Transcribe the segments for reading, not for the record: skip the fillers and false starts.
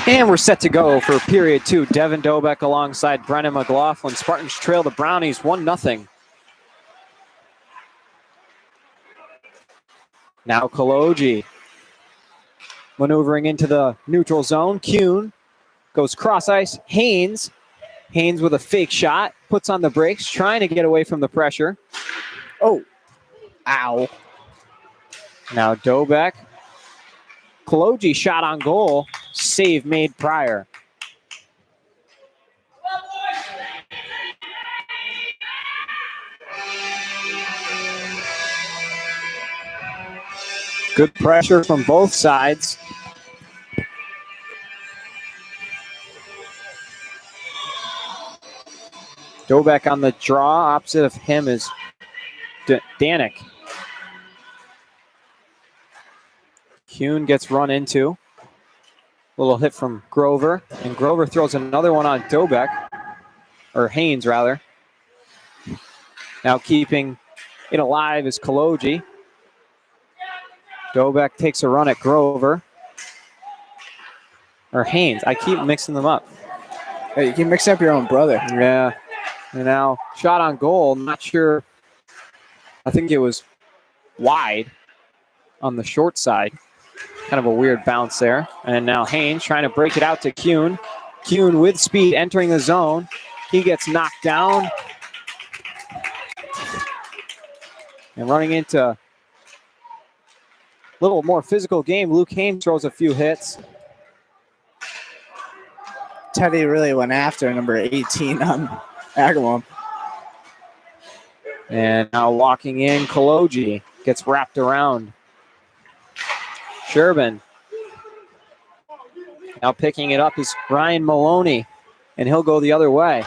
And we're set to go for period 2. Devin Dobeck alongside Brennan McLaughlin. Spartans trail the Brownies 1-0. Now Kaloji maneuvering into the neutral zone. Kuhn goes cross ice. Haynes with a fake shot. Puts on the brakes, trying to get away from the pressure. Oh, ow. Now Dobeck. Kaloji shot on goal. Save made prior. Good pressure from both sides. Dobeck on the draw. Opposite of him is Danik. Kuhn gets run into. Little hit from Grover. And Grover throws another one on Dobeck. Or Haynes, rather. Now keeping it alive is Kaloji. Dobeck takes a run at Grover. Or Haynes. I keep mixing them up. Hey, you can mix up your own brother. Yeah. And now shot on goal. Not sure. I think it was wide on the short side. Kind of a weird bounce there. And now Haynes trying to break it out to Kuhn. Kuhn with speed entering the zone. He gets knocked down. And running into a little more physical game, Luke Haynes throws a few hits. Teddy really went after number 18 on Agawam. And now walking in, Kaloji gets wrapped around. Sherbin. Now picking it up is Ryan Maloney, and he'll go the other way.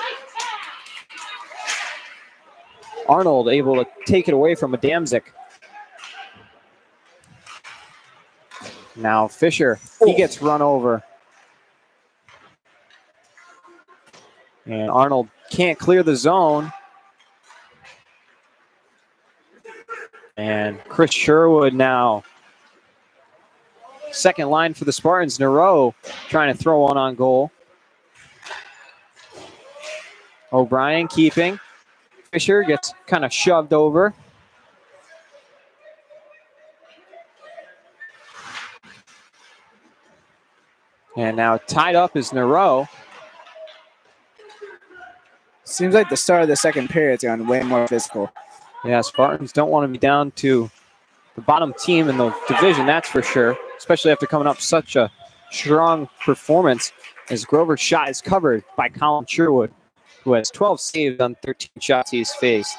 Arnold able to take it away from Adamczyk. Now Fisher, he gets run over. And Arnold can't clear the zone. And Chris Sherwood now. Second line for the Spartans in a row, trying to throw one on goal. O'Brien keeping. Fisher gets kind of shoved over. And now tied up is Nero. Seems like the start of the second period is going way more physical. Yeah, Spartans don't want to be down to the bottom team in the division, that's for sure, especially after coming up such a strong performance as Grover's shot is covered by Colin Sherwood, who has 12 saves on 13 shots he's faced.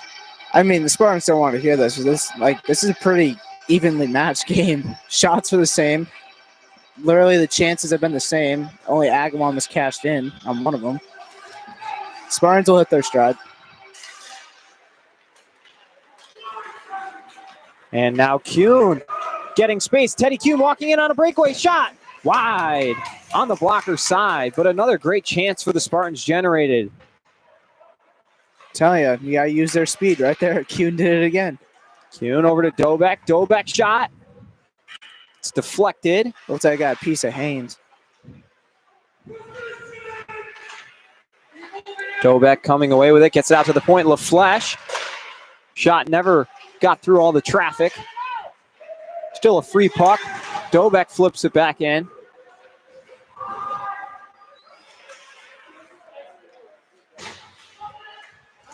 I mean, the Spartans don't want to hear this. This is a pretty evenly matched game. Shots were the same. Literally, the chances have been the same. Only Agawam was cashed in on one of them. Spartans will hit their stride. And now Kuhn getting space. Teddy Kuhn walking in on a breakaway shot. Wide on the blocker side, but another great chance for the Spartans generated. Tell you got to use their speed right there. Kuhn did it again. Kuhn over to Dobeck. Dobeck shot. It's deflected. Looks like I got a piece of Haynes. Dobeck coming away with it. Gets it out to the point. LaFleche. Shot never got through all the traffic. Still a free puck. Dobeck flips it back in.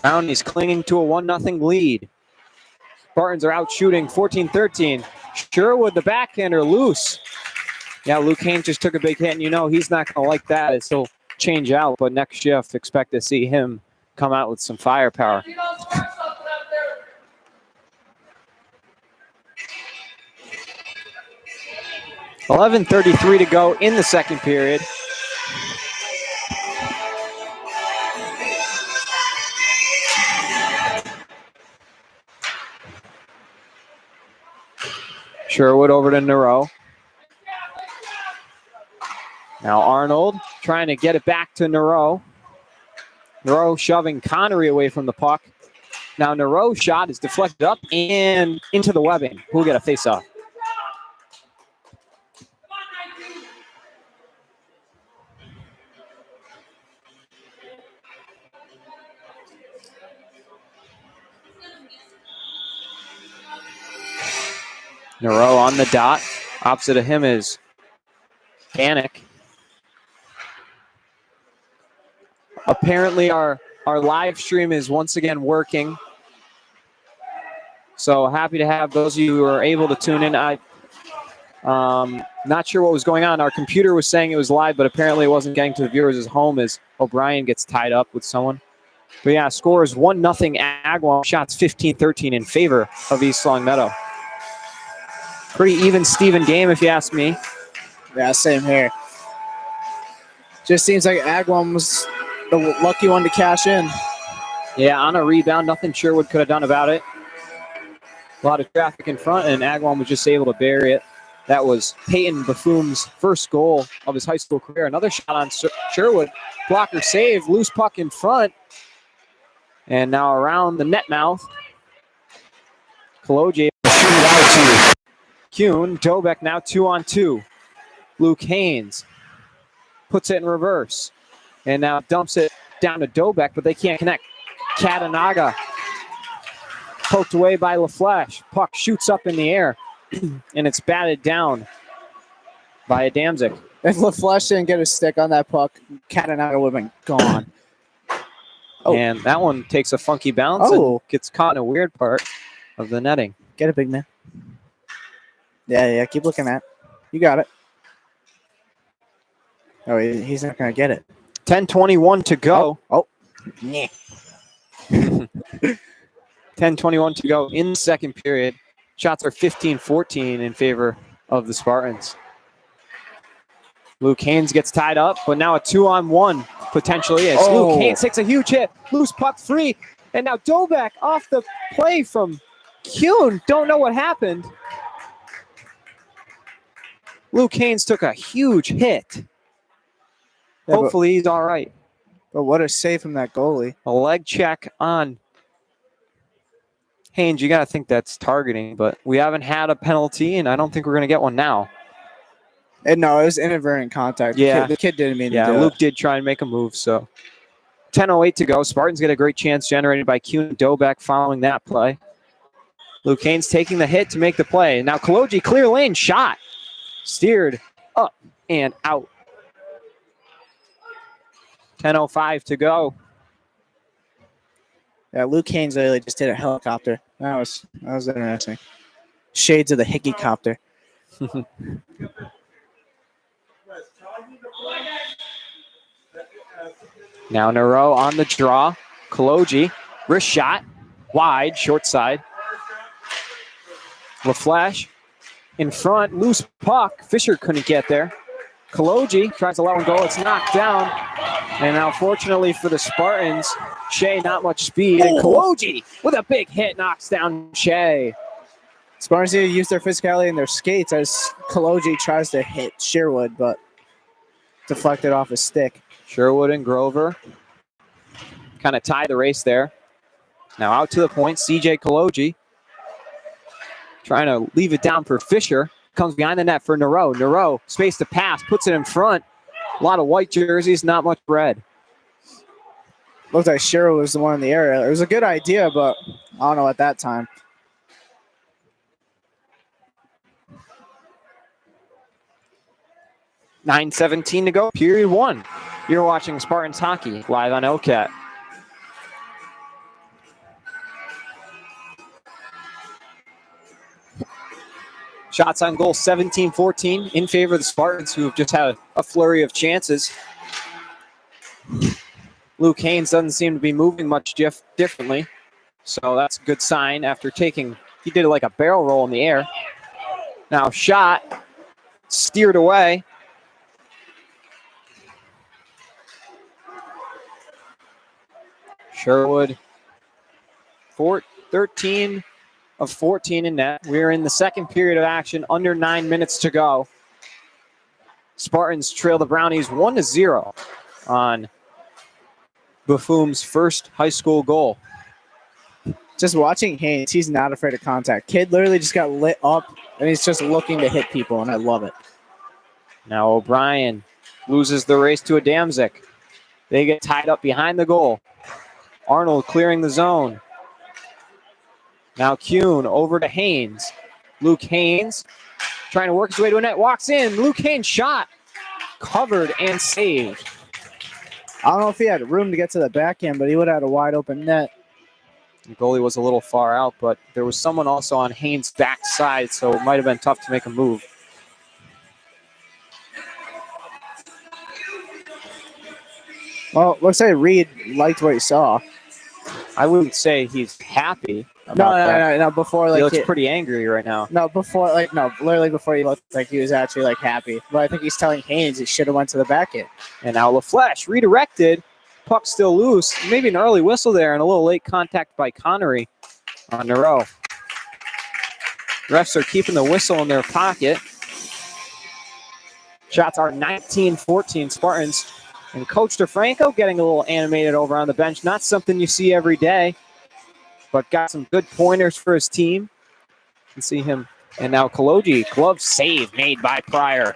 Brownies clinging to a 1-0 lead. Spartans are out shooting 14-13. Sherwood, the backhander, loose. Yeah, Luke Haynes just took a big hit, and you know he's not going to like that as he'll change out, but next shift, expect to see him come out with some firepower. .11:33 to go in the second period. Sherwood over to Nero. Now Arnold trying to get it back to Nero. Nero shoving Connery away from the puck. Now Nero's shot is deflected up and into the webbing. Who'll get a face-off? Nero on the dot. Opposite of him is Panic. Apparently our live stream is once again working. So happy to have those of you who are able to tune in. Not sure what was going on. Our computer was saying it was live, but apparently it wasn't getting to the viewers' home as O'Brien gets tied up with someone. But yeah, score is 1-0 Agawam. Shots 15-13 in favor of East Longmeadow. Pretty even Steven game if you ask me. Yeah, same here. Just seems like Agawam was the lucky one to cash in. Yeah, on a rebound, nothing Sherwood could have done about it. A lot of traffic in front, and Agawam was just able to bury it. That was Peyton Bethune first goal of his high school career. Another shot on Sherwood. Blocker save, loose puck in front. And now around the net mouth. Kaloji shoot it out to Kuhn. Dobek now 2-on-2. Luke Haynes puts it in reverse. And now dumps it down to Dobek, but they can't connect. Katanaga poked away by LaFleche. Puck shoots up in the air, and it's batted down by Adamczyk. If LaFleche didn't get a stick on that puck, Katanaga would have been gone. Oh. And that one takes a funky bounce and gets caught in a weird part of the netting. Get it, big man. Yeah, keep looking at it. You got it. Oh, he's not going to get it. 10:21 to go. Yeah. 10:21 to go in the second period. Shots are 15-14 in favor of the Spartans. Luke Haynes gets tied up, but now a 2-on-1 potentially is. Luke Haynes takes a huge hit. Loose puck free. And now Dobek off the play from Kuhn. Don't know what happened. Luke Haynes took a huge hit. Yeah, hopefully he's all right. But what a save from that goalie. A leg check on Haynes. You got to think that's targeting, but we haven't had a penalty, and I don't think we're going to get one now. And no, it was inadvertent contact. Yeah. The kid didn't mean to do Luke it. did try and make a move, so. 10:08 to go. Spartans get a great chance generated by Kuhn and Dobek following that play. Luke Haynes taking the hit to make the play. Now Kaloji, clear lane, shot. Steered up and out. 10:05 to go. Yeah, Luke Haynes literally just did a helicopter. That was interesting. Shades of the Hickey-copter. Now Nero on the draw. Kaloji, wrist shot, wide, short side. LaFleche in front, loose puck. Fisher couldn't get there. Kaloji tries to let one go. It's knocked down. And now, fortunately for the Spartans, Shea not much speed. And Kaloji with a big hit knocks down Shea. Spartans need to use their physicality and their skates as Kaloji tries to hit Sherwood, but deflected off his stick. Sherwood and Grover kind of tie the race there. Now out to the point, CJ Kaloji trying to leave it down for Fisher. Comes behind the net for Nero. Nero, space to pass, puts it in front. A lot of white jerseys, not much red. Looked like Sherwood was the one in the area. It was a good idea, but I don't know at that time. $9:17 to go, period one. You're watching Spartans Hockey live on LCAT. Shots on goal 17-14 in favor of the Spartans, who have just had a flurry of chances. Luke Haynes doesn't seem to be moving much differently, so that's a good sign after he did like a barrel roll in the air. Now shot, steered away. Sherwood, 13 of 14 in net. We're in the second period of action, under 9 minutes to go. Spartans trail the Brownies 1-0 on Buffoom's first high school goal. Just watching Haynes, he's not afraid of contact. Kid literally just got lit up, and he's just looking to hit people, and I love it. Now O'Brien loses the race to Adamczyk. They get tied up behind the goal. Arnold clearing the zone. Now Kuhn over to Haynes. Luke Haynes trying to work his way to a net. Walks in. Luke Haynes shot. Covered and saved. I don't know if he had room to get to the backhand, but he would have had a wide open net. The goalie was a little far out, but there was someone also on Haynes' backside, so it might have been tough to make a move. Well, looks like Reed liked what he saw. I wouldn't say he's happy about that. No. Before, He like, looks pretty angry right now. literally before he looked like he was actually like happy. But I think he's telling Haynes he should have went to the backhand. And now LaFleche redirected. Puck still loose. Maybe an early whistle there and a little late contact by Connery on Nero. Refs are keeping the whistle in their pocket. Shots are 19-14 Spartans. And Coach DeFranco getting a little animated over on the bench. Not something you see every day, but got some good pointers for his team. You can see him. And now Kaloji, glove save made by Pryor.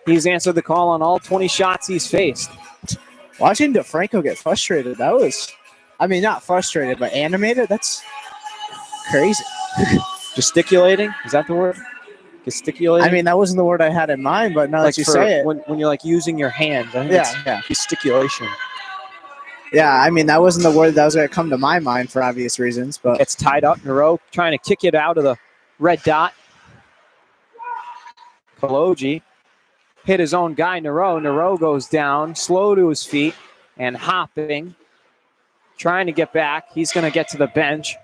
He's answered the call on all 20 shots he's faced. Watching DeFranco get frustrated, that was, I mean, not frustrated, but animated, that's crazy. Gesticulating, is that the word? Gesticulating? I mean, that wasn't the word I had in mind, but now that you say it. When you're like using your hands, I think it's gesticulation. Yeah, I mean, that wasn't the word that was going to come to my mind for obvious reasons, but. It's tied up in a row, trying to kick it out of the red dot. Kaloji hit his own guy, Nero. Nero goes down, slow to his feet, and hopping, trying to get back. He's going to get to the bench.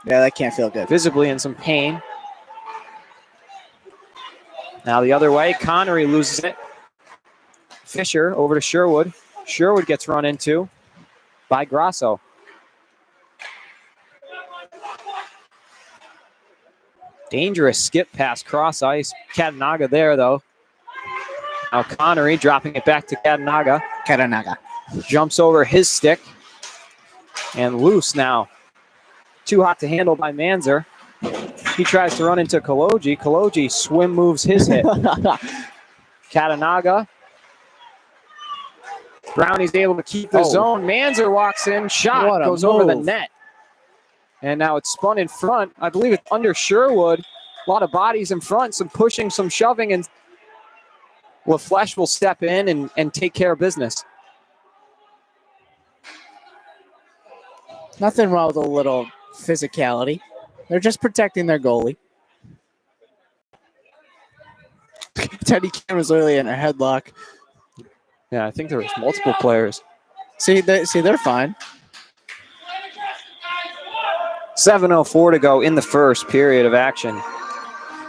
Yeah, that can't feel good. Visibly in some pain. Now the other way, Connery loses it. Fisher over to Sherwood. Sherwood gets run into by Grasso. Dangerous skip past cross ice. Katanaga there, though. Now Connery dropping it back to Katanaga. Katanaga jumps over his stick. And loose now. Too hot to handle by Manzer. He tries to run into Kaloji. Kaloji swim moves his hit. Katanaga. Brownie's able to keep the zone. Manzer walks in. Shot goes over the net. And now it's spun in front. I believe it's under Sherwood. A lot of bodies in front. Some pushing, some shoving. And LaFleche will step in and take care of business. Nothing wrong with a little physicality. They're just protecting their goalie. Teddy Kim was literally in a headlock. Yeah, I think there was multiple players. See, they're fine. 7:04 to go in the first period of action.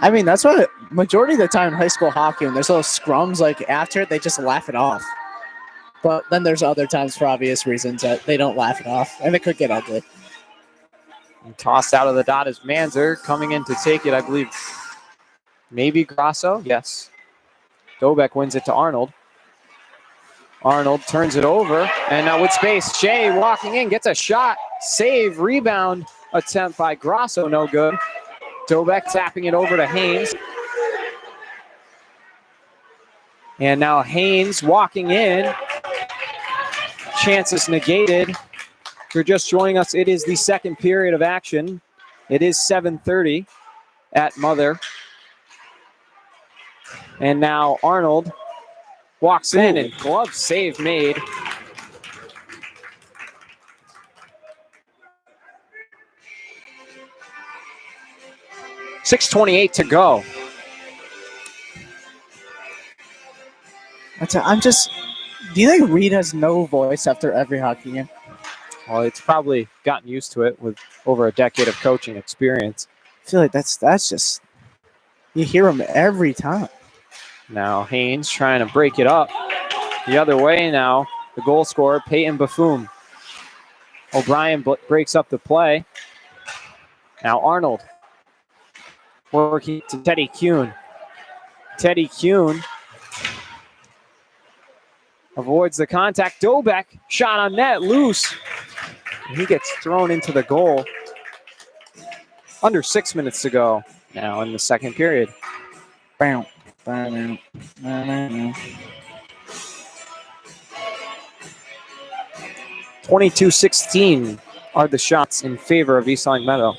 I mean, that's what majority of the time in high school hockey, when there's little scrums like after it, they just laugh it off. But then there's other times for obvious reasons that they don't laugh it off, and it could get ugly. And tossed out of the dot is Manzer coming in to take it, I believe. Maybe Grasso? Yes. Dobek wins it to Arnold. Arnold turns it over, and now with space, Shea walking in, gets a shot, save, rebound attempt by Grasso, no good. Dobek tapping it over to Haynes. And now Haynes walking in. Chances negated. If you're just joining us, it is the second period of action. It is 7:30 at Mother. And now Arnold walks in and glove save made. .6:28 to go. Do you think Reed has no voice after every hockey game? Well, it's probably gotten used to it with over a decade of coaching experience. I feel like that's just, you hear him every time. Now Haynes trying to break it up. The other way now, the goal scorer, Peyton Buffoon. O'Brien breaks up the play. Now Arnold working to Teddy Kuhn. Teddy Kuhn avoids the contact. Dobek, shot on net, loose. He gets thrown into the goal. Under 6 minutes to go now in the second period. Bam. Bam. Bam. 22-16 are the shots in favor of East Longmeadow.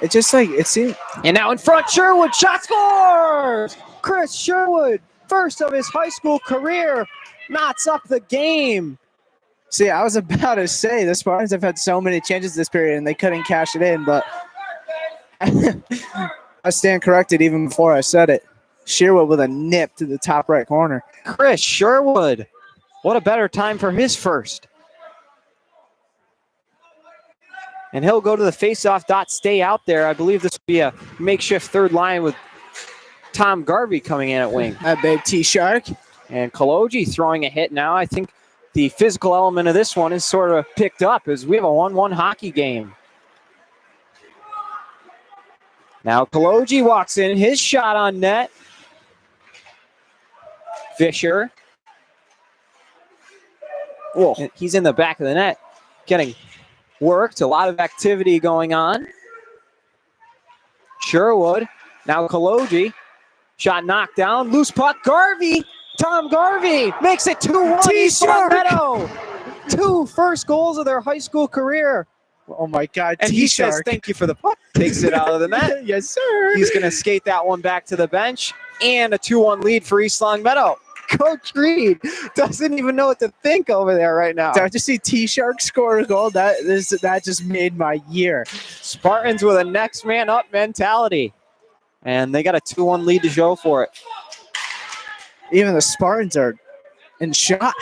It's just like, it seems. And now in front, Sherwood, shot scores! Chris Sherwood, first of his high school career, knots up the game. See, I was about to say the Spartans have had so many chances this period and they couldn't cash it in, but I stand corrected even before I said it. Sherwood with a nip to the top right corner. Chris Sherwood, what a better time for his first. And he'll go to the faceoff dot, stay out there. I believe this will be a makeshift third line with Tom Garvey coming in at wing. That big T-Shark. And Kaloji throwing a hit now. I think the physical element of this one is sort of picked up as we have a 1-1 hockey game. Now Kaloji walks in, his shot on net. Fisher. Whoa. And he's in the back of the net getting worked. A lot of activity going on. Sherwood. Now Kaloji. Shot knocked down. Loose puck. Garvey. Tom Garvey makes it 2-1. East Longmeadow. 2 first goals of their high school career. Oh my God, And he says, T-Shark. thank you for the puck. Takes it out of the net. Yes, sir. He's going to skate that one back to the bench. And a 2-1 lead for East Longmeadow. Coach Reed doesn't even know what to think over there right now. Start to see T-Shark score a goal. That just made my year. Spartans with a next man up mentality. And they got a 2-1 lead to show for it. Even the Spartans are in shock.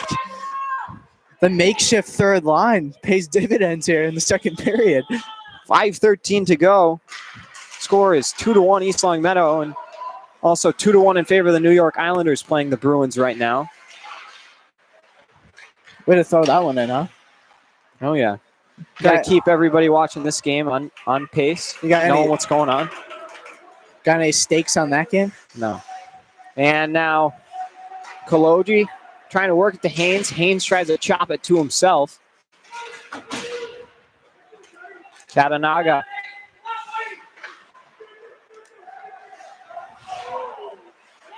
The makeshift third line pays dividends here in the second period. 5:13 to go. Score is 2-1 East Longmeadow, and also 2-1 in favor of the New York Islanders playing the Bruins right now. Way to throw that one in, huh? Oh, yeah. Got to keep everybody watching this game on pace, You got knowing any, what's going on. got any stakes on that game? No. And now Kaloji trying to work it to Haynes. Haynes tries to chop it to himself. Katanaga.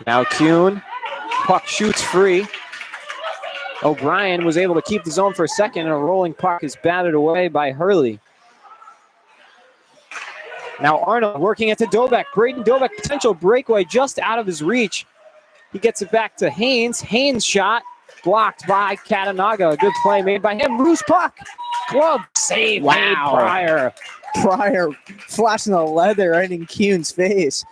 Now Kuhn. Puck shoots free. O'Brien was able to keep the zone for a second, and a rolling puck is batted away by Hurley. Now Arnold working it to Dobek. Braden Dobek, potential breakaway just out of his reach. He gets it back to Haynes. Haynes shot blocked by Katanaga. A good play made by him. Loose puck. Glove save made Pryor. Pryor flashing the leather right in Kuhn's face.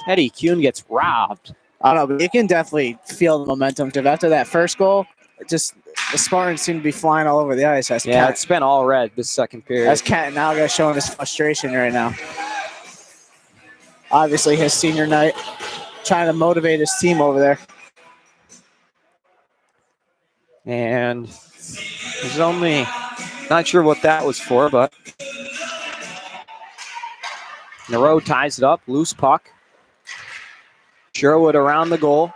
Teddy Kuhn gets robbed. I don't know, but you can definitely feel the momentum. Because after that first goal, just the Spartans seem to be flying all over the ice. Yeah, it's been all red this second period. That's Katanaga showing his frustration right now. Obviously, his senior night, trying to motivate his team over there. And there's only, not sure what that was for, but Nero ties it up, loose puck. Sherwood around the goal.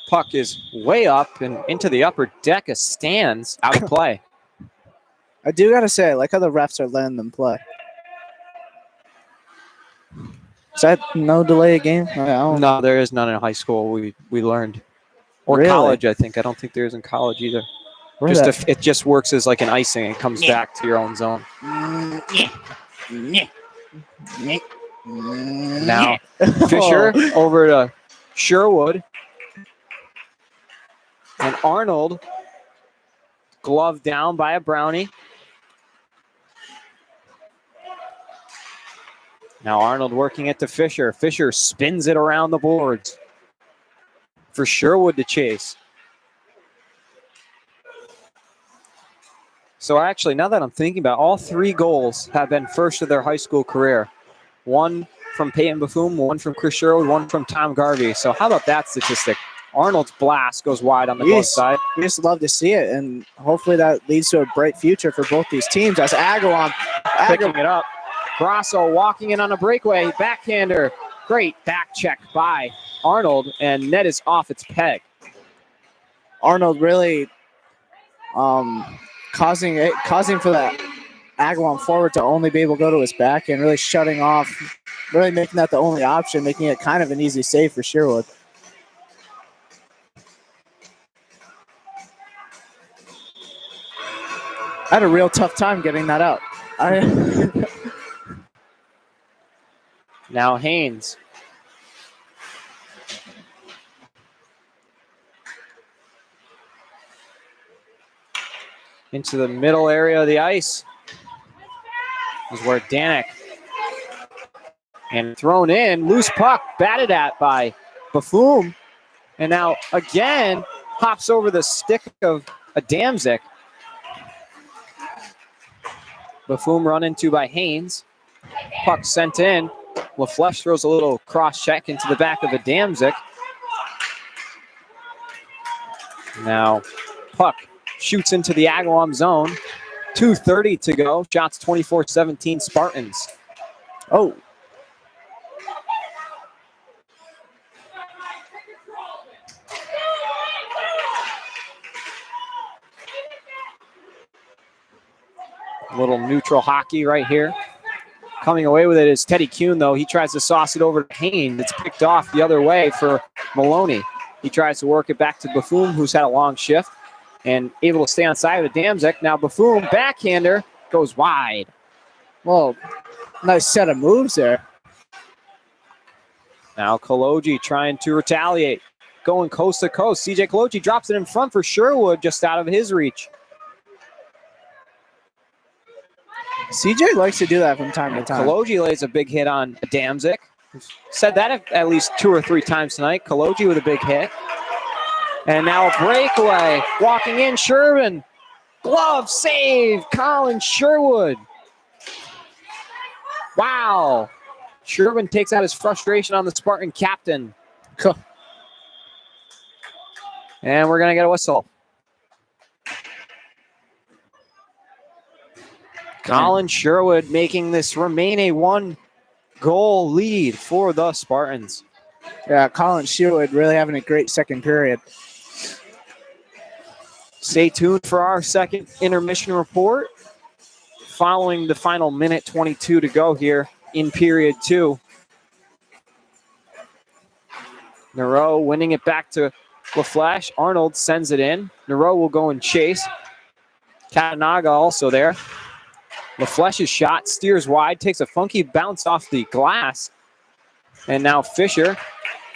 Puck is way up and into the upper deck of stands, out of play. I do got to say, I like how the refs are letting them play. Is that no delay a game? I don't No, there is none in high school, we learned. Or Really? college, I think. I don't think there is in college either. Where's that? It just works as like an icing and comes back to your own zone. Now, Fisher over to Sherwood. And Arnold, glove down by a Brownie. Now Arnold working it to Fisher. Fisher spins it around the boards for Sherwood to chase. So actually, now that I'm thinking about it, all 3 goals have been first of their high school career. One from Peyton Bethune, one from Chris Sherwood, one from Tom Garvey. So how about that statistic? Arnold's blast goes wide on the close side. We just love to see it, and hopefully that leads to a bright future for both these teams. That's Agawam Picking it up. Grasso walking in on a breakaway. Backhander. Great back check by Arnold, and net is off its peg. Arnold really causing for that Agawam forward to only be able to go to his back and really shutting off, really making that the only option, making it kind of an easy save for Sherwood. I had a real tough time getting that out. Now Haynes. Into the middle area of the ice is where Danik. And thrown in, loose puck, batted at by Baffoum. And now again, hops over the stick of Adamczyk. Baffoum run into by Haynes. Puck sent in. LaFlèche throws a little cross check into the back of Adamczyk. Now puck shoots into the Agawam zone. 2:30 to go. Shots 24-17 Spartans. Oh. A little neutral hockey right here. Coming away with it is Teddy Kuhn, though. He tries to sauce it over to Haynes. It's picked off the other way for Maloney. He tries to work it back to Baffoum, who's had a long shift, and able to stay on side of Adamczyk. Now Baffoum, backhander, goes wide. Well, nice set of moves there. Now Kaloji trying to retaliate. Going coast to coast. CJ Kaloji drops it in front for Sherwood, just out of his reach. CJ likes to do that from time to time. Kaloji lays a big hit on Adamczyk. Said that at least 2 or 3 times tonight. Kaloji with a big hit. And now a breakaway. Walking in, Sherwin. Glove save, Colin Sherwood. Wow. Sherwin takes out his frustration on the Spartan captain. And we're going to get a whistle. Colin Sherwood making this remain a 1-goal lead for the Spartans. Yeah, Colin Sherwood really having a great second period. Stay tuned for our second intermission report following the final minute 22 to go here in period 2. Nero winning it back to LaFlèche. Arnold sends it in. Nero will go and chase. Katanaga also there. LaFlèche's shot steers wide, takes a funky bounce off the glass. And now Fisher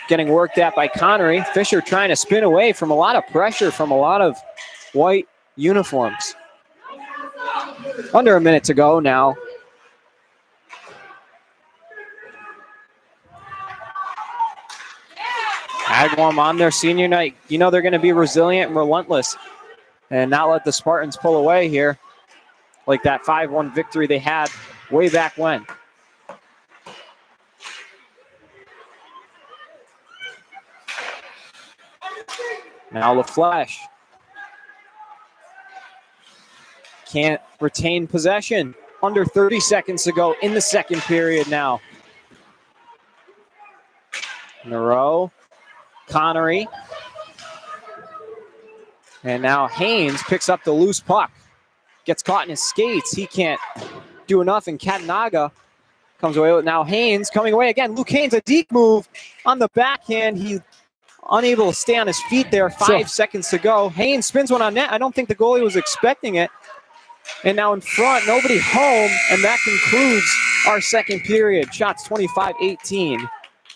getting worked at by Connery. Fisher trying to spin away from a lot of pressure from a lot of white uniforms. Under a minute to go now. Agawam on their senior night. You know they're going to be resilient and relentless and not let the Spartans pull away here like that 5-1 victory they had way back when. Now LaFlèche can't retain possession. Under 30 seconds to go in the second period now. Nero, Connery, and now Haynes picks up the loose puck. Gets caught in his skates. He can't do enough, and Katanaga comes away with it. Now Haynes coming away again. Luke Haynes, a deep move on the backhand. He unable to stay on his feet there. 5 seconds to go. Haynes spins one on net. I don't think the goalie was expecting it. And now in front, nobody home, and that concludes our second period. Shots 25-18,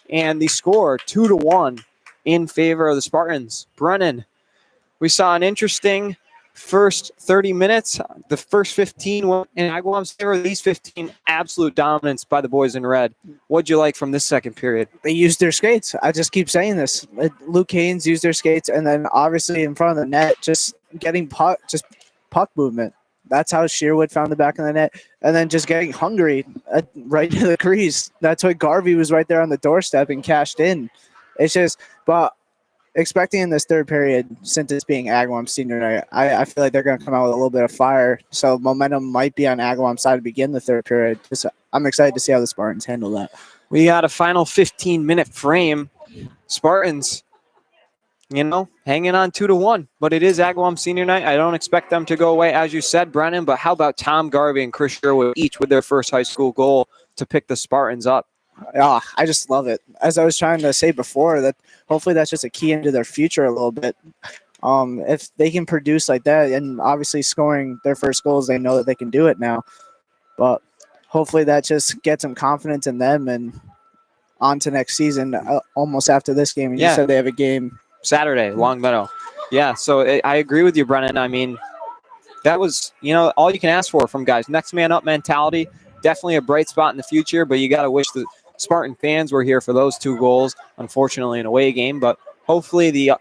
and the score 2-1 in favor of the Spartans. Brennan, we saw an interesting first 30 minutes. The first 15 went in Agawam's favor. These 15, absolute dominance by the boys in red. What'd you like from this second period? They used their skates. I just keep saying this. Luke Haynes used their skates, and then obviously in front of the net, just getting puck movement. That's how Sherwood found the back of the net. And then just getting hungry right to the crease. That's why Garvey was right there on the doorstep and cashed in. It's just, but expecting in this third period, since it's being Agawam senior night, I feel like they're going to come out with a little bit of fire. So momentum might be on Agawam's side to begin the third period. I'm excited to see how the Spartans handle that. We got a final 15-minute frame. Spartans, hanging on 2-1, but it is Agawam senior night. I don't expect them to go away, as you said, Brennan, but how about Tom Garvey and Chris Sherwood each with their first high school goal to pick the Spartans up? I just love it. As I was trying to say before, that hopefully that's just a key into their future a little bit. If they can produce like that, and obviously scoring their first goals, they know that they can do it now. But hopefully that just gets them confidence in them and on to next season, almost after this game. And you said they have a game Saturday, Longmeadow. Yeah, so I agree with you, Brennan. I mean, that was, all you can ask for from guys. Next man up mentality, definitely a bright spot in the future, but you got to wish the Spartan fans were here for those 2 goals, unfortunately an away game, but hopefully the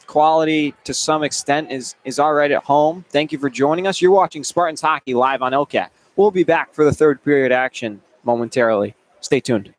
quality to some extent is all right at home. Thank you for joining us. You're watching Spartans Hockey live on LCAT. We'll be back for the third period action momentarily. Stay tuned.